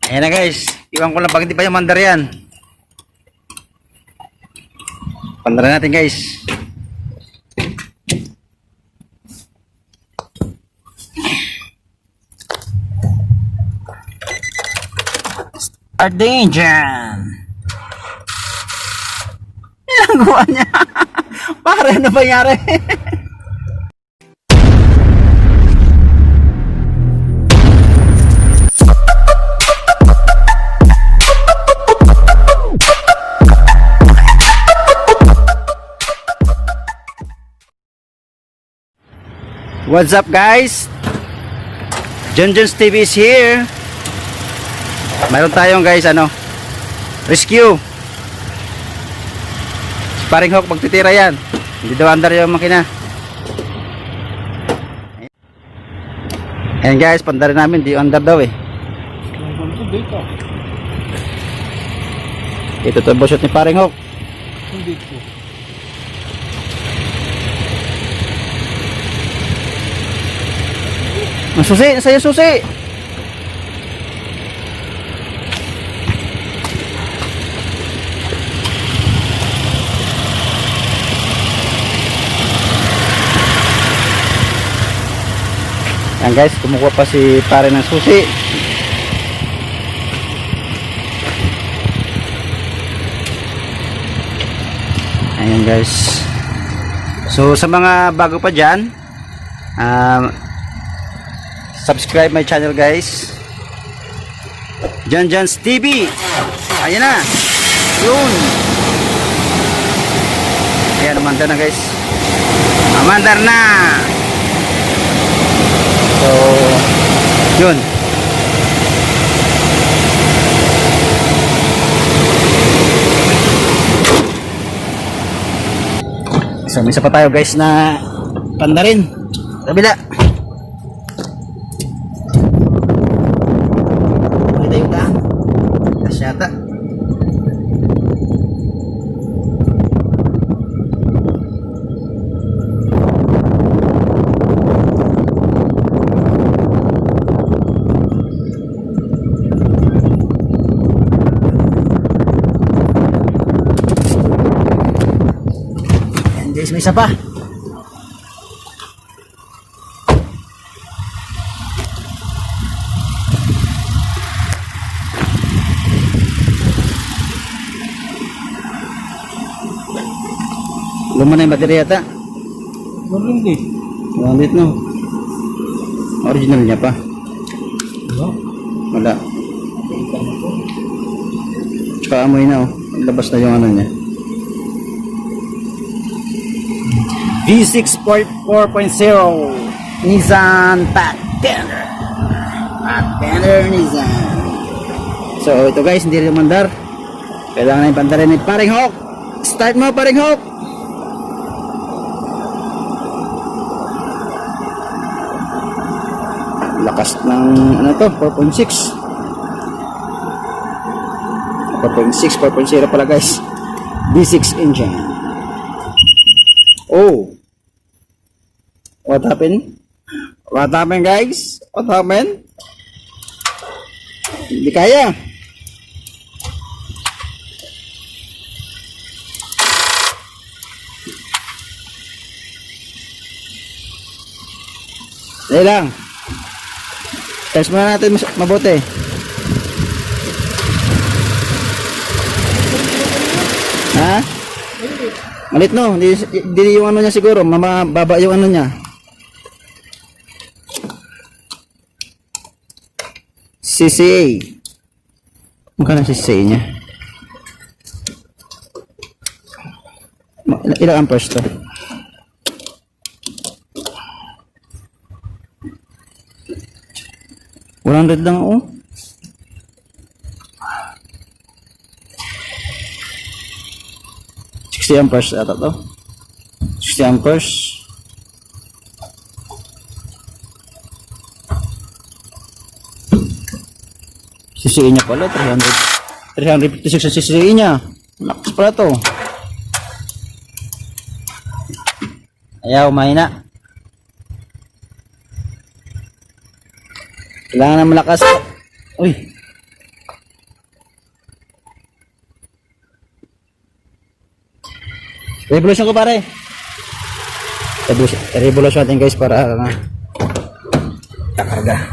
Ayan na guys. Iwan ko lang pag hindi pa yung mandar yan. Pandaran natin guys. Start the engine. Ilang gawa niya. Pare, ano ba nangyari? What's up guys? Junjun's TV is here. Mayroon tayong guys rescue. Sparring hook magtitira yan. Hindi daw andar yung makina. Ayan guys, pandarin namin di andar daw eh. Ito troubleshoot ni Paring Hook. Susi, saya susi. Yan guys, kumukuha pa si pare ng susi. Ayan guys. So sa mga bago pa dyan, subscribe my channel guys, Junjun's TV. Ayan na, yun. Ayan, umandar na guys, umandar na. So yun. So misa pa tayo guys na pandarin kabila. Yata. Ayan guys, may isa pa. Lumana yung baterya yata. Warranty no. Original niya pa. Wala. Tsaka amoy na oh. Labas na yung ano niya. V6 4.0 Nissan Pathfinder. Pathfinder Nissan. So ito guys, hindi rin mandar. Kailangan na yung pandarin ni Paring Hook. Start mo Paring Hook. Lakas ng ano to, 4.6 4.0 pala guys, V6 engine. Oh, what happened guys, what happened? Hindi kaya. Dali lang, test muna natin mabuti. Ha? Malit no, hindi yung ano niya siguro, mababa yung ano niya. CCA. Magkano CCA niya? Ilang amperes to? $100 lang oh. amperes ata to. 60 amperes. CCI niya pala 356 ang CCI niya. Lakas pala to. Ayaw, mahina. Kailangan na malakas. Uy. Revolution ko pare. Revolution natin guys para kakarga.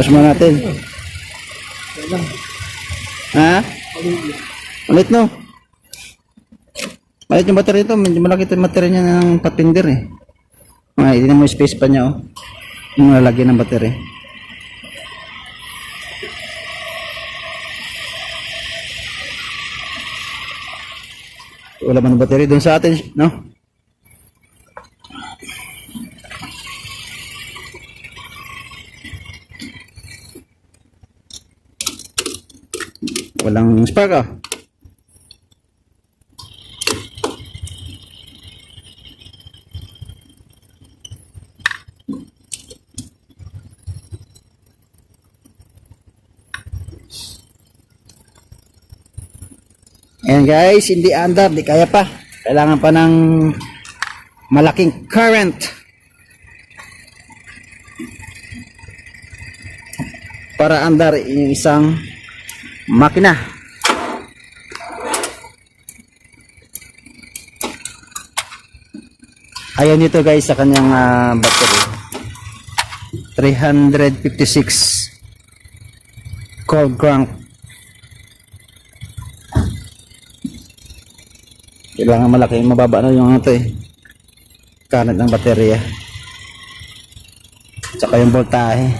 Tapos muna natin. Ha? Ulit no? Malit yung battery ito. Medyo malaki ito yung battery niya ng patpinder eh. Hindi na mo space pa niya oh. Yung lalagyan ng battery. Wala man ng battery doon sa atin, no? Walang spark ah. Ayan guys, hindi under, di kaya pa. Kailangan pa ng malaking current. Para andar yung isang makina. Ayaw nito guys sa kanyang battery. 356 cold crank. Kailangan malaki, mababa na yung ano to eh. Current ng baterya. Tsaka yung voltahe.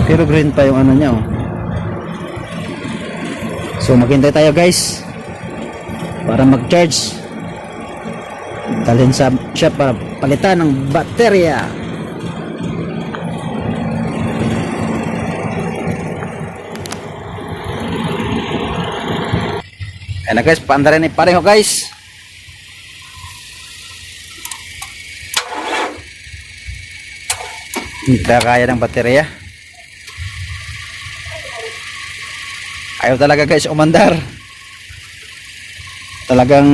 Pero green pa yung ano niya oh. So maghintay tayo guys para mag-charge. Dalhin sa shop para palitan ng baterya. Ayan na guys, paanda rin pareho guys. Hindi kaya ng baterya. Ayaw talaga guys umandar. Talagang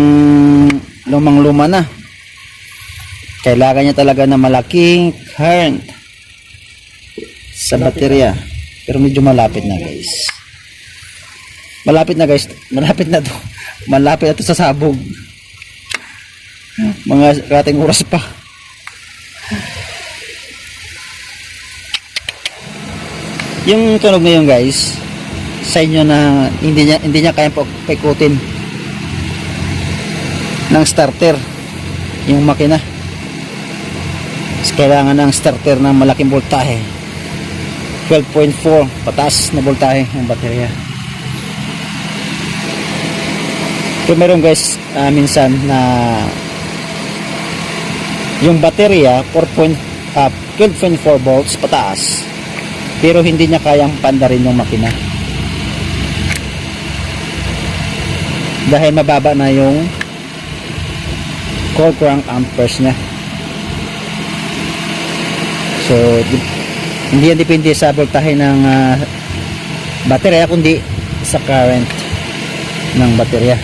lumang luma na. Kailangan niya talaga na malaking current sa baterya. Pero medyo malapit na guys. Malapit na guys. Malapit na to. Malapit na to sa sabog. Mga kating oras pa. Yung tunog na yun guys, sa inyo na hindi niya kayang paikutin ng starter yung makina. Kailangan ng starter ng malaking voltahe, 12.4 pataas na voltahe ng baterya. So meron guys minsan na yung baterya 12.4 volts pataas pero hindi niya kayang pandarin yung makina dahil mababa na yung cold crank amperes niya. So hindi yan depende sa voltahe ng baterya kundi sa current ng baterya,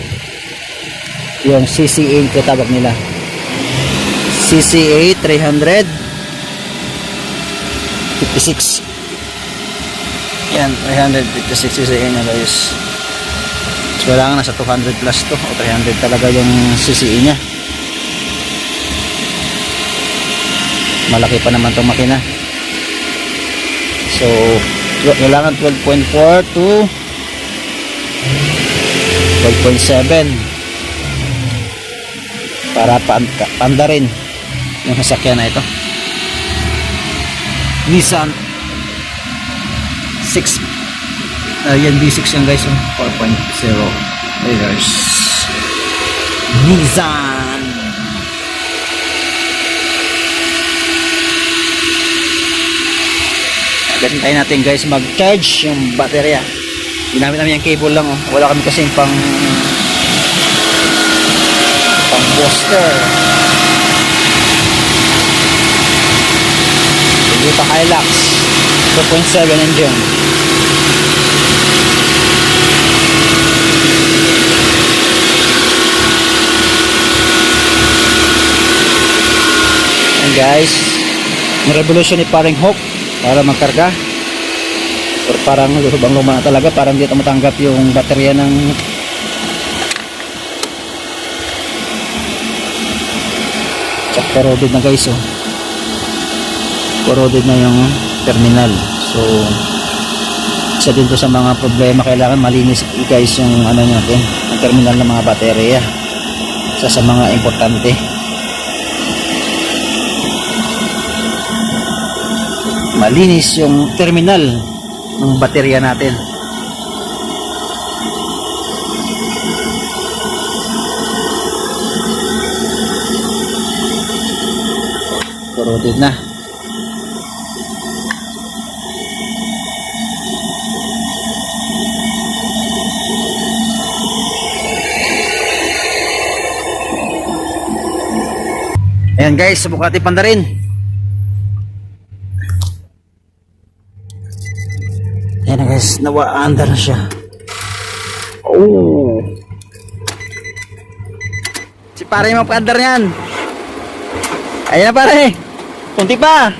yung CCA ito tawag nila, CCA 356. yan 356 CCA nya guys. So kailangan nasa 200 plus to o 300 talaga yung CCA nya. Malaki pa naman itong makina. So kailangan 12.4 to 12.7 para panda rin yung sasakyan na ito. Nissan 6 yan V6 yan guys, 4.0 liters. Nissan. Gantayin natin guys mag-charge yung baterya. Ginamit namin yung cable lang, oh. Wala kami kasing pang booster. Toyota Hilux 2.7 engine. And guys, ni-revolution ni paring hook para magkarga. Or parang lubang luma na talaga, parang hindi matanggap yung baterya ng check, corroded na guys, oh. Corroded na yung terminal. So isa din to sa mga problema, kailangan malinis guys yung ano natin, ang terminal ng mga baterya. Isa sa mga importante, malinis yung terminal ng baterya natin. Corroded na. Ayan guys, subukan natin pandarin. Ayan na guys, nawaandar na siya. Oh, si pare yung mapandar yan. Ayan na pare, kunti pa.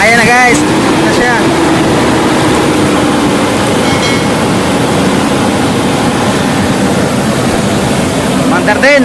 Ayan na guys, na siya. Mandar din.